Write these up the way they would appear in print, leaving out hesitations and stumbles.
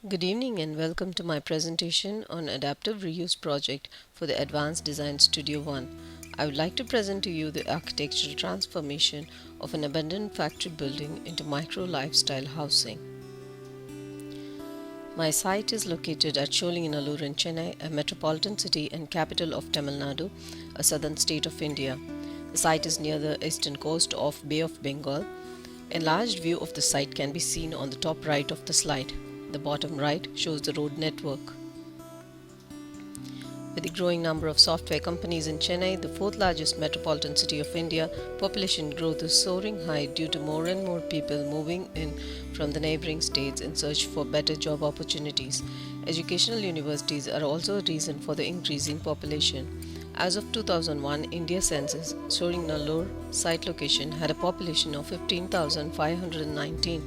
Good evening and welcome to my presentation on Adaptive Reuse project for the Advanced Design Studio One. I would like to present to you the architectural transformation of an abandoned factory building into micro lifestyle housing. My site is located at Sholinganallur in Chennai, a metropolitan city and capital of Tamil Nadu, a southern state of India. The site is near the eastern coast of Bay of Bengal. A enlarged view of the site can be seen on the top right of the slide. The bottom right shows the road network. With the growing number of software companies in Chennai, the fourth largest metropolitan city of India, population growth is soaring high due to more and more people moving in from the neighboring states in search for better job opportunities. Educational universities are also a reason for the increasing population. As of 2001 India census, Sholinganallur site location had a population of 15,519.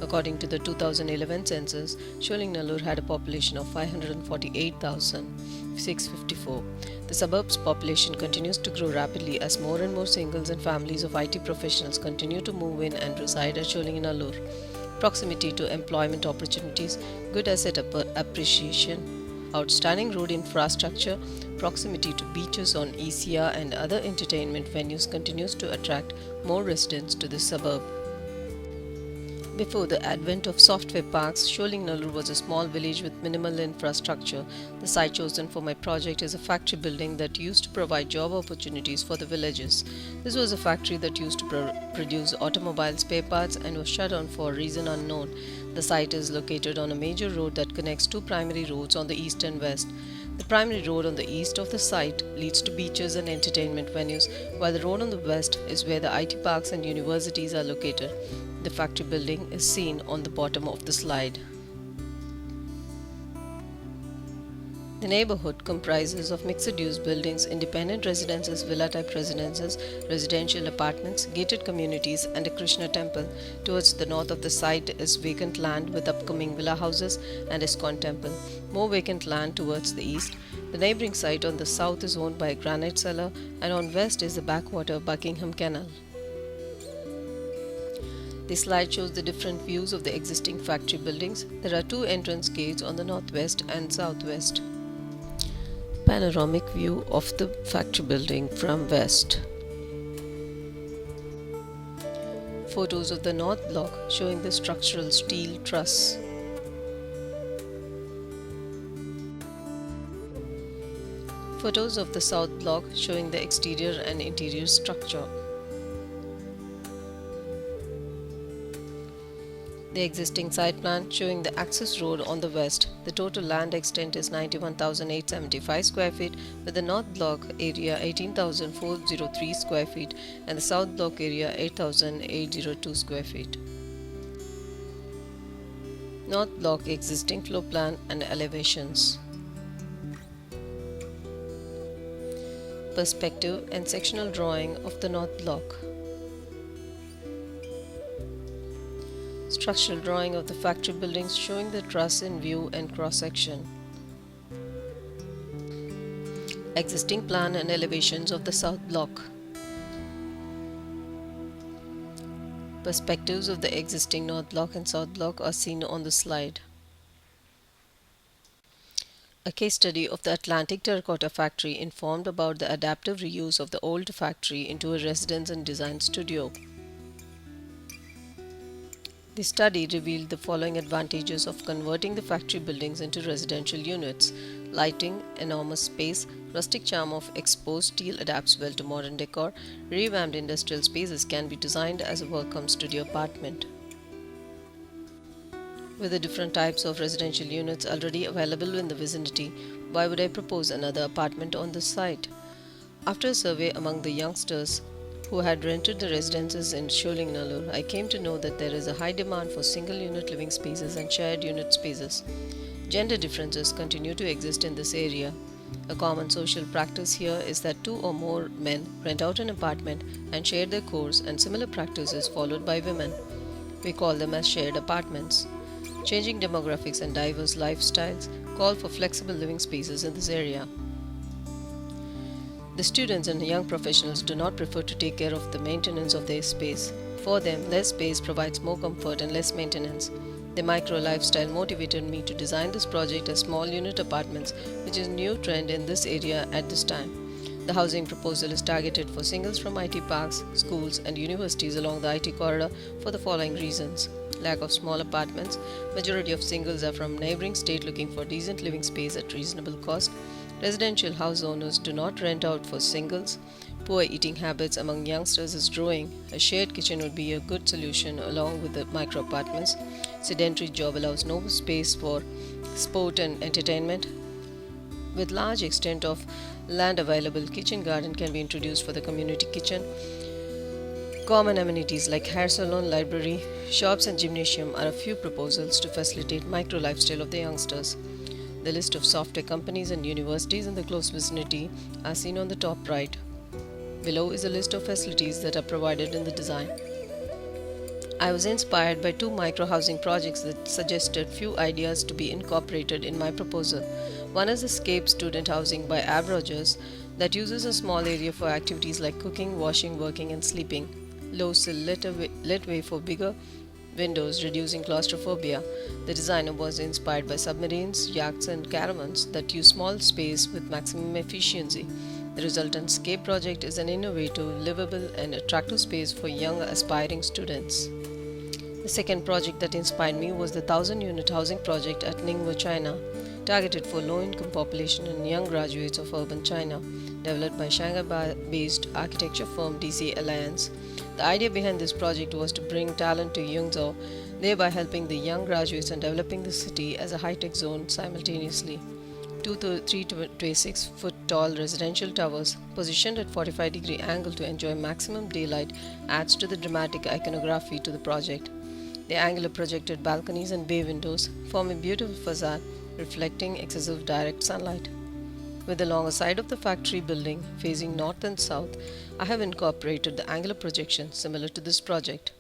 According to the 2011 census, Sholinganallur had a population of 548,654. The suburb's population continues to grow rapidly as more and more singles and families of IT professionals continue to move in and reside at Sholinganallur. Proximity to employment opportunities, good asset appreciation, outstanding road infrastructure, proximity to beaches on ECR and other entertainment venues continues to attract more residents to the suburb. Before the advent of software parks, Sholinganallur was a small village with minimal infrastructure. The site chosen for my project is a factory building that used to provide job opportunities for the villagers. This was a factory that used to produce automobile spare parts and was shut down for a reason unknown. The site is located on a major road that connects two primary roads on the east and west. The primary road on the east of the site leads to beaches and entertainment venues, while the road on the west is where the IT parks and universities are located. The factory building is seen on the bottom of the slide. The neighborhood comprises of mixed-use buildings, independent residences, villa-type residences, residential apartments, gated communities, and a Krishna temple. Towards the north of the site is vacant land with upcoming villa houses and ISKCON temple. More vacant land towards the east. The neighboring site on the south is owned by a granite seller, and on west is the backwater Buckingham Canal. This slide shows the different views of the existing factory buildings. There are two entrance gates on the northwest and southwest. Panoramic view of the factory building from west. Photos of the north block showing the structural steel truss. Photos of the south block showing the exterior and interior structure. The existing site plan showing the access road on the west. The total land extent is 91,875 square feet, with the north block area 18,403 square feet and the south block area 8,802 square feet. North block existing floor plan and elevations. Perspective and sectional drawing of the north block. Structural drawing of the factory buildings showing the truss in view and cross-section. Existing plan and elevations of the south block. Perspectives of the existing north block and south block are seen on the slide. A case study of the Atlantic Terracotta Factory informed about the adaptive reuse of the old factory into a residence and design studio. The study revealed the following advantages of converting the factory buildings into residential units. Lighting, enormous space, rustic charm of exposed steel adapts well to modern decor. Revamped industrial spaces can be designed as a work-cum studio apartment. With the different types of residential units already available in the vicinity, why would I propose another apartment on this site? After a survey among the youngsters who had rented the residences in Sholinganallur, I came to know that there is a high demand for single-unit living spaces and shared unit spaces. Gender differences continue to exist in this area. A common social practice here is that two or more men rent out an apartment and share their chores, and similar practice is followed by women. We call them as shared apartments. Changing demographics and diverse lifestyles call for flexible living spaces in this area. The students and young professionals do not prefer to take care of the maintenance of their space. For them, less space provides more comfort and less maintenance. The micro lifestyle motivated me to design this project as small unit apartments, which is a new trend in this area at this time. The housing proposal is targeted for singles from IT parks, schools, and universities along the IT corridor for the following reasons: lack of small apartments, majority of singles are from neighboring state looking for decent living space at reasonable cost, residential house owners do not rent out for singles, poor eating habits among youngsters is growing, a shared kitchen would be a good solution along with the micro apartments, sedentary job allows no space for sport and entertainment. With large extent of land available, kitchen garden can be introduced for the community kitchen. Common amenities like hair salon, library, shops and gymnasium are a few proposals to facilitate micro lifestyle of the youngsters. The list of software companies and universities in the close vicinity are seen on the top right. Below is a list of facilities that are provided in the design. I was inspired by two micro-housing projects that suggested few ideas to be incorporated in my proposal. One is Escape Student Housing by Ab Rogers that uses a small area for activities like cooking, washing, working and sleeping. Low sill lit way for bigger windows, reducing claustrophobia. The designer was inspired by submarines, yachts and caravans that use small space with maximum efficiency. The resultant Escape project is an innovative, livable and attractive space for young aspiring students. The second project that inspired me was the 1,000-unit housing project at Ningbo, China, targeted for low-income population and young graduates of urban China, developed by Shanghai-based architecture firm DC Alliance. The idea behind this project was to bring talent to Yangzhou, thereby helping the young graduates and developing the city as a high-tech zone simultaneously. Two 326-foot tall residential towers, positioned at 45-degree angle to enjoy maximum daylight, adds to the dramatic iconography to the project. The angular projected balconies and bay windows form a beautiful facade, reflecting excessive direct sunlight. With the longer side of the factory building facing north and south, I have incorporated the angular projection similar to this project.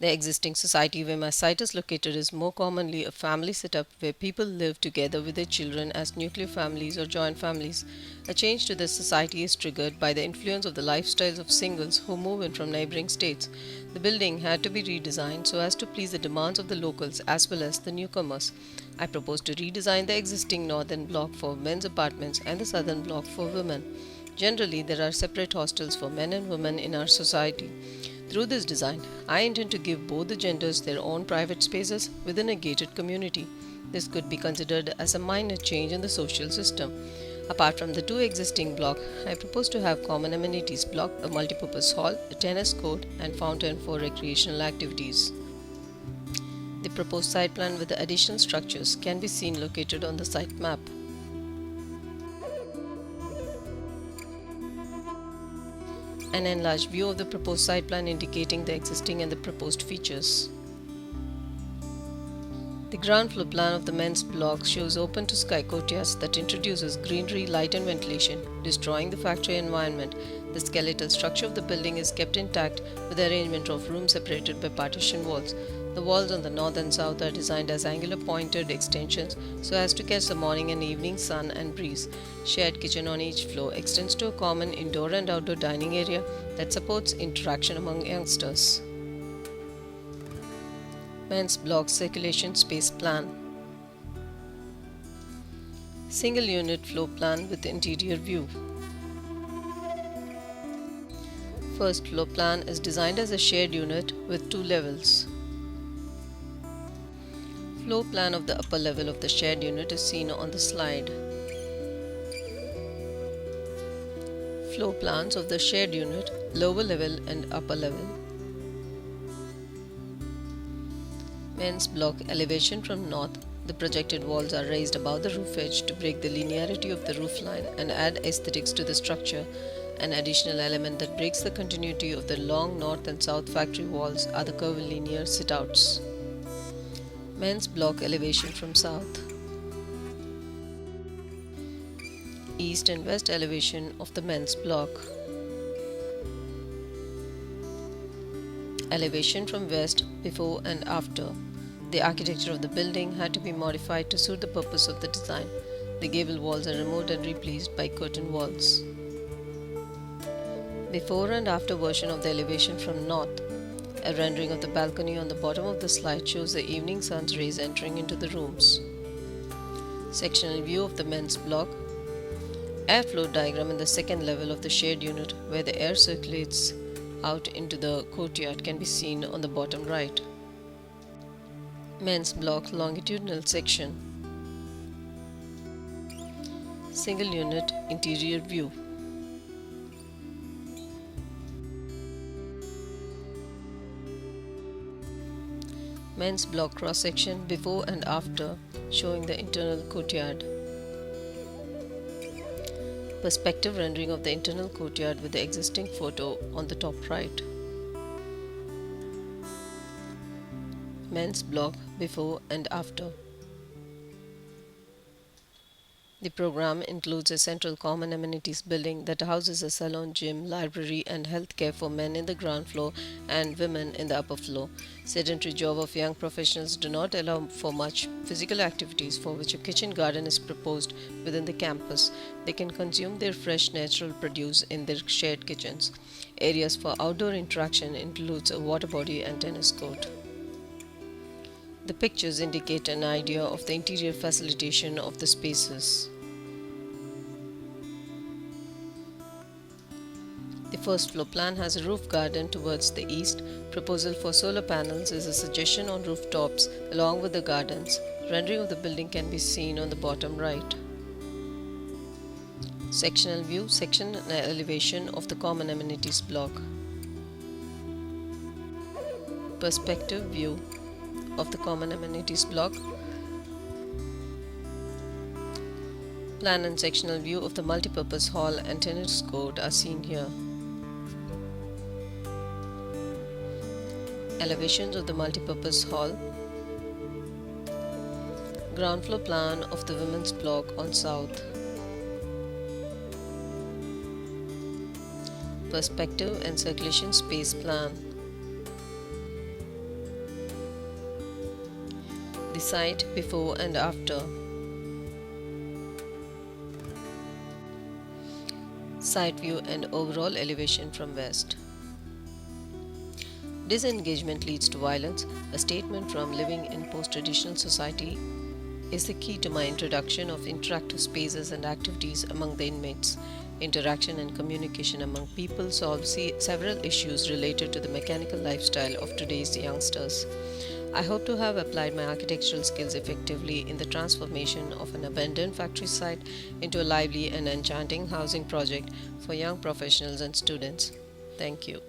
The existing society where my site is located is more commonly a family setup where people live together with their children as nuclear families or joint families. A change to this society is triggered by the influence of the lifestyles of singles who move in from neighboring states. The building had to be redesigned so as to please the demands of the locals as well as the newcomers. I propose to redesign the existing northern block for men's apartments and the southern block for women. Generally, there are separate hostels for men and women in our society. Through this design, I intend to give both the genders their own private spaces within a gated community. This could be considered as a minor change in the social system. Apart from the two existing blocks, I propose to have common amenities block, a multipurpose hall, a tennis court, and fountain for recreational activities. The proposed site plan with the additional structures can be seen located on the site map. An enlarged view of the proposed site plan indicating the existing and the proposed features. The ground floor plan of the men's block shows open to sky courtyards that introduces greenery, light and ventilation, destroying the factory environment. The skeletal structure of the building is kept intact with the arrangement of rooms separated by partition walls. The walls on the north and south are designed as angular pointed extensions so as to catch the morning and evening sun and breeze. Shared kitchen on each floor extends to a common indoor and outdoor dining area that supports interaction among youngsters. Men's block circulation space plan. Single unit floor plan with interior view. First floor plan is designed as a shared unit with 2 levels. Floor plan of the upper level of the shared unit is seen on the slide. Floor plans of the shared unit, lower level and upper level. Men's block elevation from north. The projected walls are raised above the roof edge to break the linearity of the roof line and add aesthetics to the structure. An additional element that breaks the continuity of the long north and south factory walls are the curvilinear sit-outs. Men's block elevation from south. East and west elevation of the men's block. Elevation from west before and after. The architecture of the building had to be modified to suit the purpose of the design. The gable walls are removed and replaced by curtain walls. Before and after version of the elevation from north. A rendering of the balcony on the bottom of the slide shows the evening sun's rays entering into the rooms. Sectional view of the men's block. Airflow diagram in the second level of the shared unit where the air circulates out into the courtyard can be seen on the bottom right. Men's block longitudinal section. Single unit interior view. Men's block cross section before and after showing the internal courtyard. Perspective rendering of the internal courtyard with the existing photo on the top right. Men's block before and after. The program includes a central common amenities building that houses a salon, gym, library and healthcare for men in the ground floor and women in the upper floor. Sedentary job of young professionals do not allow for much physical activities for which a kitchen garden is proposed within the campus. They can consume their fresh natural produce in their shared kitchens. Areas for outdoor interaction includes a water body and tennis court. The pictures indicate an idea of the interior facilitation of the spaces. The first floor plan has a roof garden towards the east. Proposal for solar panels is a suggestion on rooftops along with the gardens. Rendering of the building can be seen on the bottom right. Sectional view, section and elevation of the common amenities block. Perspective view of the common amenities block. Plan and sectional view of the multipurpose hall and tennis court are seen here. Elevations of the multipurpose hall. Ground floor plan of the women's block on south. Perspective and circulation space plan. The site before and after. Site view and overall elevation from west. Disengagement leads to violence. A statement from Living in Post-Traditional Society is the key to my introduction of interactive spaces and activities among the inmates. Interaction and communication among people solve several issues related to the mechanical lifestyle of today's youngsters. I hope to have applied my architectural skills effectively in the transformation of an abandoned factory site into a lively and enchanting housing project for young professionals and students. Thank you.